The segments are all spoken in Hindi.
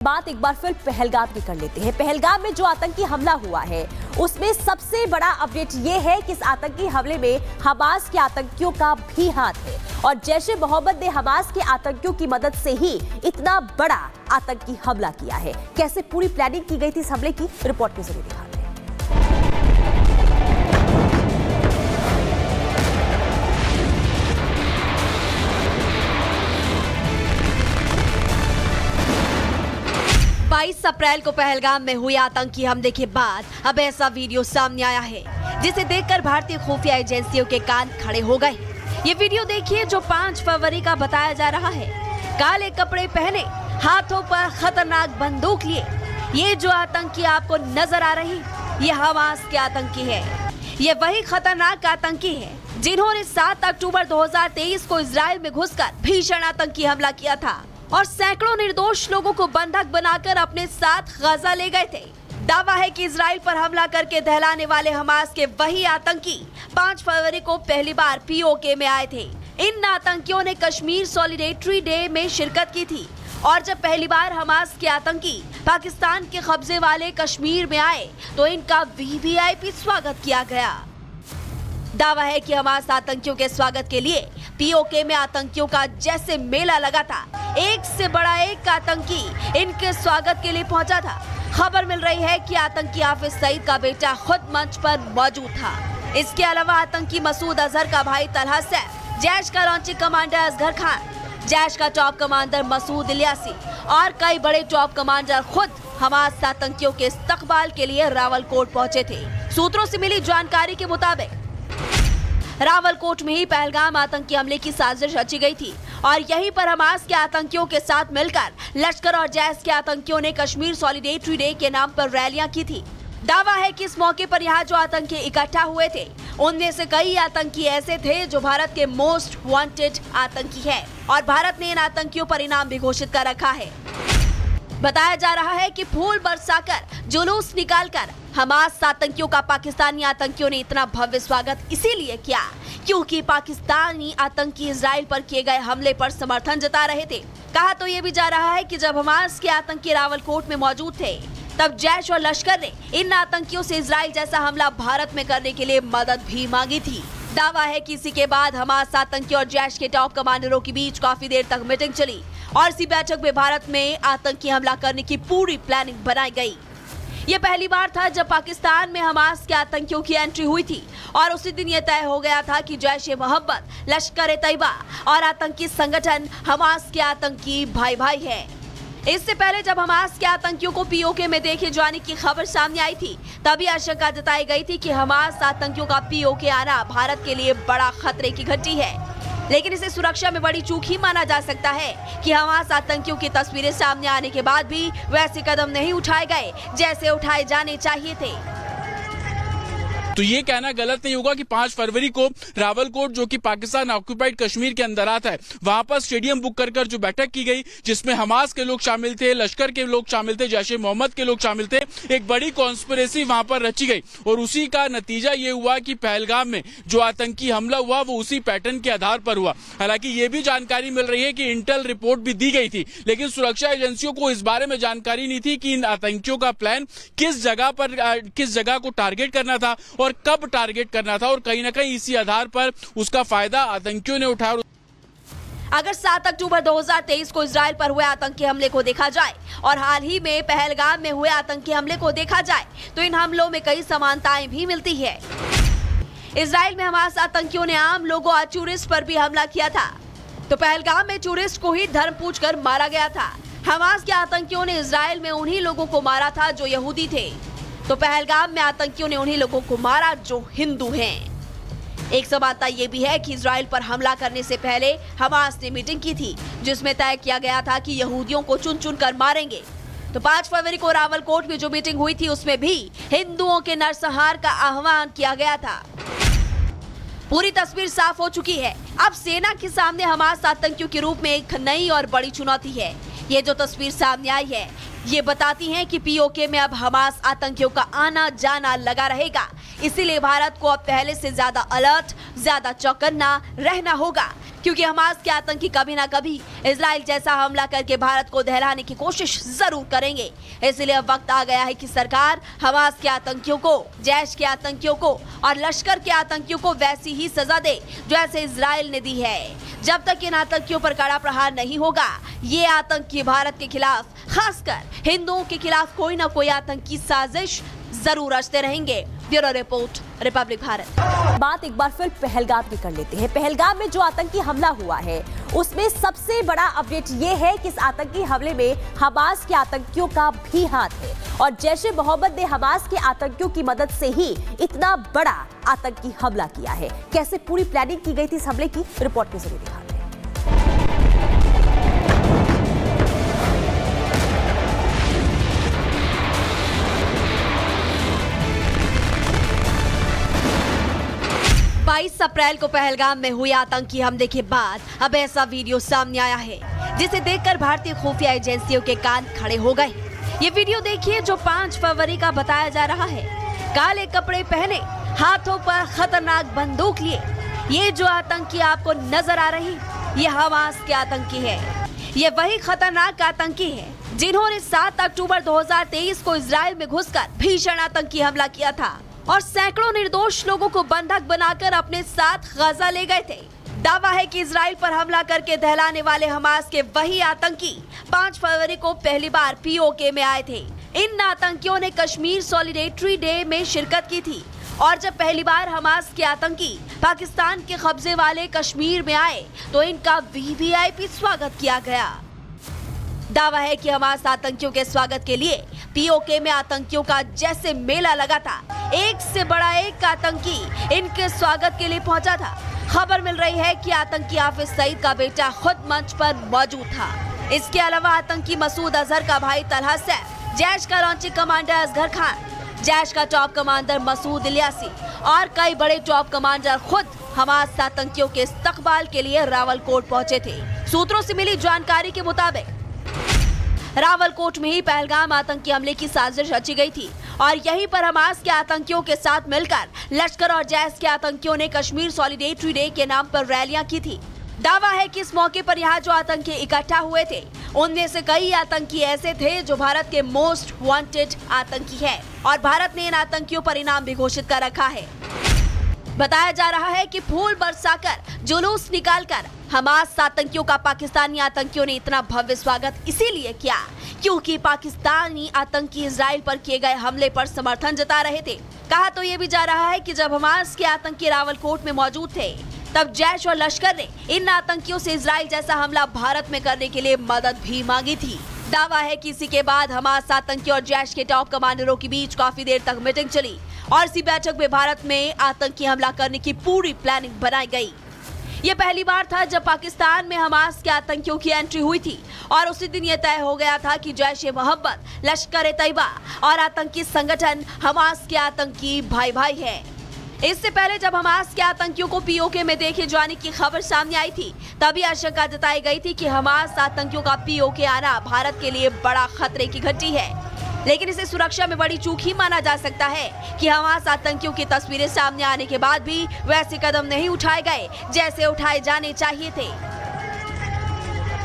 बात एक बार फिर पहलगाम की कर लेते हैं। पहलगाम में जो आतंकी हमला हुआ है उसमें सबसे बड़ा अपडेट ये है कि इस आतंकी हमले में हमास के आतंकियों का भी हाथ है और जैश ए मोहम्मद ने हमास के आतंकियों की मदद से ही इतना बड़ा आतंकी हमला किया है। कैसे पूरी प्लानिंग की गई थी इस हमले की, रिपोर्ट के जरिए दिखाते हैं। अप्रैल को पहलगाम में हुए आतंकी हमले के बाद अब ऐसा वीडियो सामने आया है जिसे देखकर भारतीय खुफिया एजेंसियों के कान खड़े हो गए। ये वीडियो देखिए जो 5 फरवरी का बताया जा रहा है। काले कपड़े पहने, हाथों पर खतरनाक बंदूक लिए ये जो आतंकी आपको नजर आ रही, ये हमास के आतंकी है। ये वही खतरनाक आतंकी है जिन्होंने 7 अक्टूबर 2023 को इजराइल में घुसकर भीषण आतंकी हमला किया था और सैकड़ों निर्दोष लोगों को बंधक बनाकर अपने साथ गजा ले गए थे। दावा है कि इजराइल पर हमला करके दहलाने वाले हमास के वही आतंकी 5 फरवरी को पहली बार पीओके में आए थे। इन आतंकियों ने कश्मीर सॉलिडेरिटी डे में शिरकत की थी और जब पहली बार हमास के आतंकी पाकिस्तान के कब्जे वाले कश्मीर में आए तो इनका वीवीआईपी स्वागत किया गया। दावा है कि हमास आतंकियों के स्वागत के लिए पीओके में आतंकियों का जैसे मेला लगा था, एक से बड़ा एक आतंकी इनके स्वागत के लिए पहुंचा था। खबर मिल रही है कि आतंकी हाफिज सईद का बेटा खुद मंच पर मौजूद था। इसके अलावा आतंकी मसूद अजहर का भाई तलहा सैफ, जैश का लॉन्चिंग कमांडर असगर खान, जैश का टॉप कमांडर मसूद इलियासी और कई बड़े टॉप कमांडर खुद हमास आतंकियों के इस्तकबाल के लिए रावलकोट पहुंचे थे। सूत्रों से मिली जानकारी के मुताबिक रावलकोट में ही पहलगाम आतंकी हमले की साजिश रची गई थी और यहीं पर हमास के आतंकियों के साथ मिलकर लश्कर और जैश के आतंकियों ने कश्मीर सॉलिडेरिटी डे के नाम पर रैलियां की थी। दावा है कि इस मौके पर यहाँ जो आतंकी इकट्ठा हुए थे उनमें से कई आतंकी ऐसे थे जो भारत के मोस्ट वांटेड आतंकी है और भारत ने इन आतंकियों पर इनाम भी घोषित कर रखा है। बताया जा रहा है कि फूल बरसाकर, जुलूस निकालकर हमास आतंकियों का पाकिस्तानी आतंकियों ने इतना भव्य स्वागत इसीलिए किया क्योंकि पाकिस्तानी आतंकी इजराइल पर किए गए हमले पर समर्थन जता रहे थे। कहा तो ये भी जा रहा है कि जब हमास के आतंकी रावलकोट में मौजूद थे तब जैश और लश्कर ने इन आतंकियों से इजराइल जैसा हमला भारत में करने के लिए मदद भी मांगी थी। दावा है कि इसी के बाद हमास आतंकी और जैश के टॉप कमांडरों के बीच काफी देर तक मीटिंग चली और इसी बैठक में भारत में आतंकी हमला करने की पूरी प्लानिंग बनाई गई। ये पहली बार था जब पाकिस्तान में हमास के आतंकियों की एंट्री हुई थी और उसी दिन ये तय हो गया था कि जैश ए मोहम्मद, लश्कर ए तैयबा और आतंकी संगठन हमास के आतंकी भाई भाई है। इससे पहले जब हमास के आतंकियों को पीओके में देखे जाने की खबर सामने आई थी तभी आशंका जताई गई थी कि हमास आतंकियों का पीओके आना भारत के लिए बड़ा खतरे की घंटी है, लेकिन इसे सुरक्षा में बड़ी चूक ही माना जा सकता है कि हमास आतंकियों की तस्वीरें सामने आने के बाद भी वैसे कदम नहीं उठाए गए जैसे उठाए जाने चाहिए थे। तो ये कहना गलत नहीं होगा कि 5 फरवरी को रावलकोट जो कि पाकिस्तान ऑक्यूपाइड कश्मीर के अंदर आता है वहां पर स्टेडियम बुक कर जो बैठक की गई जिसमें हमास के लोग शामिल थे, लश्कर के लोग शामिल थे, जैश ए मोहम्मद के लोग शामिल थे, एक बड़ी कॉन्स्पिरेसी वहां पर रची गई और उसी का नतीजा ये हुआ कि पहलगाम में जो आतंकी हमला हुआ वो उसी पैटर्न के आधार पर हुआ। हालांकि ये भी जानकारी मिल रही है कि इंटेल रिपोर्ट भी दी गई थी लेकिन सुरक्षा एजेंसियों को इस बारे में जानकारी नहीं थी कि इन आतंकियों का प्लान किस जगह को टारगेट करना था और कब टारगेट करना था और कहीं ना कहीं इसी आधार पर उसका फायदा आतंकियों ने उठाया। अगर 7 अक्टूबर 2023 को इजराइल पर हुए आतंकी हमले को देखा जाए और हाल ही में पहलगाम में हुए आतंकी हमले को देखा जाए तो इन हमलों में कई समानताएं भी मिलती है। इजराइल में हमास आतंकियों ने आम लोगों और टूरिस्ट पर भी हमला किया था तो पहलगाम में टूरिस्ट को ही धर्म पूछकर मारा गया था। हमास के आतंकियों ने इजराइल में उन्हीं लोगों को मारा था जो यहूदी थे तो पहलगाम में आतंकियों ने उन्हीं लोगों को मारा जो हिंदू हैं। एक समानता ये भी है कि इजराइल पर हमला करने से पहले हमास ने मीटिंग की थी जिसमें तय किया गया था कि यहूदियों को चुन चुन कर मारेंगे। तो 5 फरवरी को रावलकोट में जो मीटिंग हुई थी उसमें भी हिंदुओं के नरसंहार का आह्वान किया गया था। पूरी तस्वीर साफ हो चुकी है। अब सेना के सामने हमास आतंकियों के रूप में एक नई और बड़ी चुनौती है। ये जो तस्वीर सामने आई है ये बताती हैं कि पीओके में अब हमास आतंकियों का आना जाना लगा रहेगा। इसीलिए भारत को अब पहले से ज्यादा अलर्ट, ज्यादा चौकन्ना रहना होगा क्योंकि हमास के आतंकी कभी ना कभी इजराइल जैसा हमला करके भारत को दहलाने की कोशिश जरूर करेंगे। इसलिए अब वक्त आ गया है कि सरकार हमास के आतंकियों को, जैश के आतंकियों को और लश्कर के आतंकियों को वैसी ही सजा दे जैसे इजराइल ने दी है। जब तक इन आतंकियों पर कड़ा प्रहार नहीं होगा, ये आतंकी भारत के खिलाफ, खासकर हिंदुओं के खिलाफ कोई ना कोई आतंकी साजिश जरूर रचते रहेंगे। Bureau report, Republic Bharat. बात एक बार फिर पहलगाम की कर लेते हैं। पहलगाम में जो आतंकी हमला हुआ है उसमें सबसे बड़ा अपडेट ये है कि इस आतंकी हमले में हमास के आतंकियों का भी हाथ है और जैश-ए मोहम्मद ने हमास के आतंकियों की मदद से ही इतना बड़ा आतंकी हमला किया है। कैसे पूरी प्लानिंग की गई थी इस हमले की, रिपोर्ट के जरिए दिखाते हैं। अप्रैल को पहलगाम में हुए आतंकी हमले के बाद अब ऐसा वीडियो सामने आया है जिसे देखकर भारतीय खुफिया एजेंसियों के कान खड़े हो गए। ये वीडियो देखिए जो 5 फरवरी का बताया जा रहा है। काले कपड़े पहने, हाथों पर खतरनाक बंदूक लिए ये जो आतंकी आपको नजर आ रही, ये हमास के आतंकी है। ये वही खतरनाक आतंकी है जिन्होंने 7 अक्टूबर 2023 को इजराइल में घुसकर भीषण आतंकी हमला किया था और सैकड़ों निर्दोष लोगों को बंधक बनाकर अपने साथ गजा ले गए थे। दावा है कि इजराइल पर हमला करके दहलाने वाले हमास के वही आतंकी 5 फरवरी को पहली बार पीओके में आए थे। इन आतंकियों ने कश्मीर सॉलिडेरिटी डे में शिरकत की थी और जब पहली बार हमास के आतंकी पाकिस्तान के कब्जे वाले कश्मीर में आए तो इनका वीवीआईपी स्वागत किया गया। दावा है कि हमास आतंकियों के स्वागत के लिए पीओके में आतंकियों का जैसे मेला लगा था, एक से बड़ा एक आतंकी इनके स्वागत के लिए पहुंचा था। खबर मिल रही है कि आतंकी हाफिज सईद का बेटा खुद मंच पर मौजूद था। इसके अलावा आतंकी मसूद अजहर का भाई तलहा सैफ, जैश का लॉन्चिंग कमांडर असगर खान, जैश का टॉप कमांडर मसूद इलियासी और कई बड़े टॉप कमांडर खुद हमास आतंकियों के इस्तकबाल के लिए रावलकोट पहुंचे थे। सूत्रों से मिली जानकारी के मुताबिक रावलकोट में ही पहलगाम आतंकी हमले की साजिश रची गई थी और यहीं पर हमास के आतंकियों के साथ मिलकर लश्कर और जैश के आतंकियों ने कश्मीर सॉलिडेरिटी डे के नाम पर रैलियां की थी। दावा है कि इस मौके पर यहाँ जो आतंकी इकट्ठा हुए थे उनमें से कई आतंकी ऐसे थे जो भारत के मोस्ट वांटेड आतंकी है और भारत ने इन आतंकियों पर इनाम भी घोषित कर रखा है। बताया जा रहा है कि फूल बरसाकर, जुलूस निकालकर हमास आतंकियों का पाकिस्तानी आतंकियों ने इतना भव्य स्वागत इसीलिए किया क्योंकि पाकिस्तानी आतंकी इजराइल पर किए गए हमले पर समर्थन जता रहे थे। कहा तो ये भी जा रहा है कि जब हमास के आतंकी रावलकोट में मौजूद थे तब जैश और लश्कर ने इन आतंकियों से इजराइल जैसा हमला भारत में करने के लिए मदद भी मांगी थी। दावा है कि इसी के बाद हमास आतंकी और जैश के टॉप कमांडरों के बीच काफी देर तक मीटिंग चली और इसी बैठक में भारत में आतंकी हमला करने की पूरी प्लानिंग बनाई गई। ये पहली बार था जब पाकिस्तान में हमास के आतंकियों की एंट्री हुई थी और उसी दिन ये तय हो गया था कि जैश-ए-मोहम्मद, लश्कर-ए-तैयबा और आतंकी संगठन हमास के आतंकी भाई भाई हैं। इससे पहले जब हमास के आतंकियों को पीओके में देखे जाने की खबर सामने आई थी तभी आशंका जताई गई थी कि हमास आतंकियों का पीओके आना भारत के लिए बड़ा खतरे की घंटी है, लेकिन इसे सुरक्षा में बड़ी चूक ही माना जा सकता है कि हमास आतंकियों की तस्वीरें सामने आने के बाद भी वैसे कदम नहीं उठाए गए जैसे उठाए जाने चाहिए थे।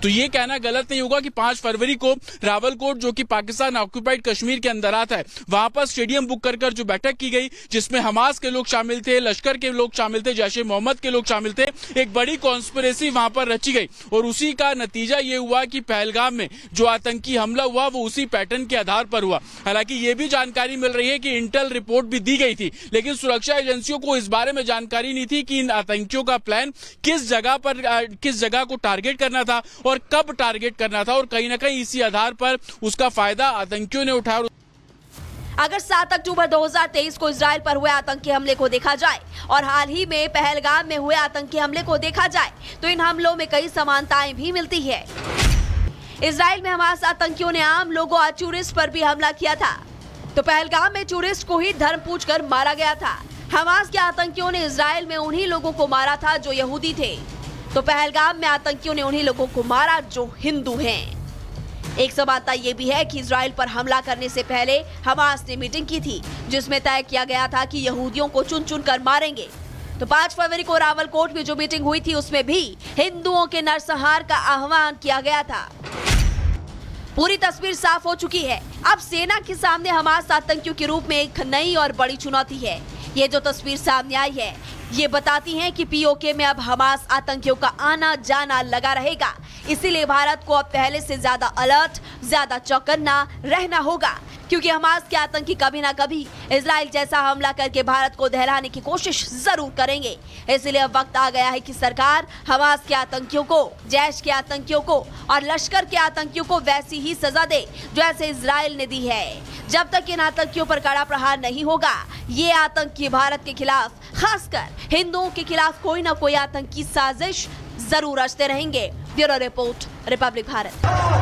तो ये कहना गलत नहीं होगा कि 5 फरवरी को रावलकोट, जो कि पाकिस्तान ऑक्यूपाइड कश्मीर के अंदर आता है, वहां पर स्टेडियम बुक कर जो बैठक की गई जिसमें हमास के लोग शामिल थे, लश्कर के लोग शामिल थे, जैश-ए-मोहम्मद के लोग शामिल थे, एक बड़ी कॉन्स्पिरेसी वहां पर रची गई और उसी का नतीजा ये हुआ कि पहलगाम में जो आतंकी हमला हुआ वो उसी पैटर्न के आधार पर हुआ। हालांकि ये भी जानकारी मिल रही है कि इंटेल रिपोर्ट भी दी गई थी, लेकिन सुरक्षा एजेंसियों को इस बारे में जानकारी नहीं थी कि इन आतंकियों का प्लान किस जगह को टारगेट करना था और कब टारगेट करना था और कहीं ना कहीं इसी आधार पर उसका फायदा आतंकियों ने उठाया। अगर 7 अक्टूबर 2023 को इजराइल पर हुए आतंकी हमले को देखा जाए और हाल ही में पहलगाम में हुए आतंकी हमले को देखा जाए तो इन हमलों में कई समानताएं भी मिलती है। इजराइल में हमास आतंकियों ने आम लोगों और टूरिस्ट पर भी हमला किया था, तो पहलगाम में टूरिस्ट को ही धर्म पूछकर मारा गया था। हमास के आतंकियों ने इजराइल में उन्हीं लोगों को मारा था जो यहूदी थे, तो पहलगाम में आतंकियों ने उन्हीं लोगों को मारा जो हिंदू हैं। एक समानता ये भी है कि इजराइल पर हमला करने से पहले हमास ने मीटिंग की थी जिसमें तय किया गया था कि यहूदियों को चुन चुन कर मारेंगे। तो 5 फरवरी को रावलकोट में जो मीटिंग हुई थी उसमें भी हिंदुओं के नरसंहार का आह्वान किया गया था। पूरी तस्वीर साफ हो चुकी है। अब सेना के सामने हमास आतंकियों के रूप में एक नई और बड़ी चुनौती है। ये जो तस्वीर सामने आई है ये बताती है कि पीओके में अब हमास आतंकियों का आना जाना लगा रहेगा। इसीलिए भारत को अब पहले से ज्यादा अलर्ट, ज्यादा चौकन्ना रहना होगा, क्योंकि हमास के आतंकी कभी ना कभी इजराइल जैसा हमला करके भारत को दहलाने की कोशिश जरूर करेंगे। इसलिए अब वक्त आ गया है कि सरकार हमास के आतंकियों को, जैश के आतंकियों को और लश्कर के आतंकियों को वैसी ही सजा दे जैसे इजराइल ने दी है। जब तक इन आतंकियों पर कड़ा प्रहार नहीं होगा, ये आतंकी भारत के खिलाफ, खासकर हिंदुओं के खिलाफ कोई ना कोई आतंकी साजिश जरूर रचते रहेंगे। Bureau report, Republic Bharat.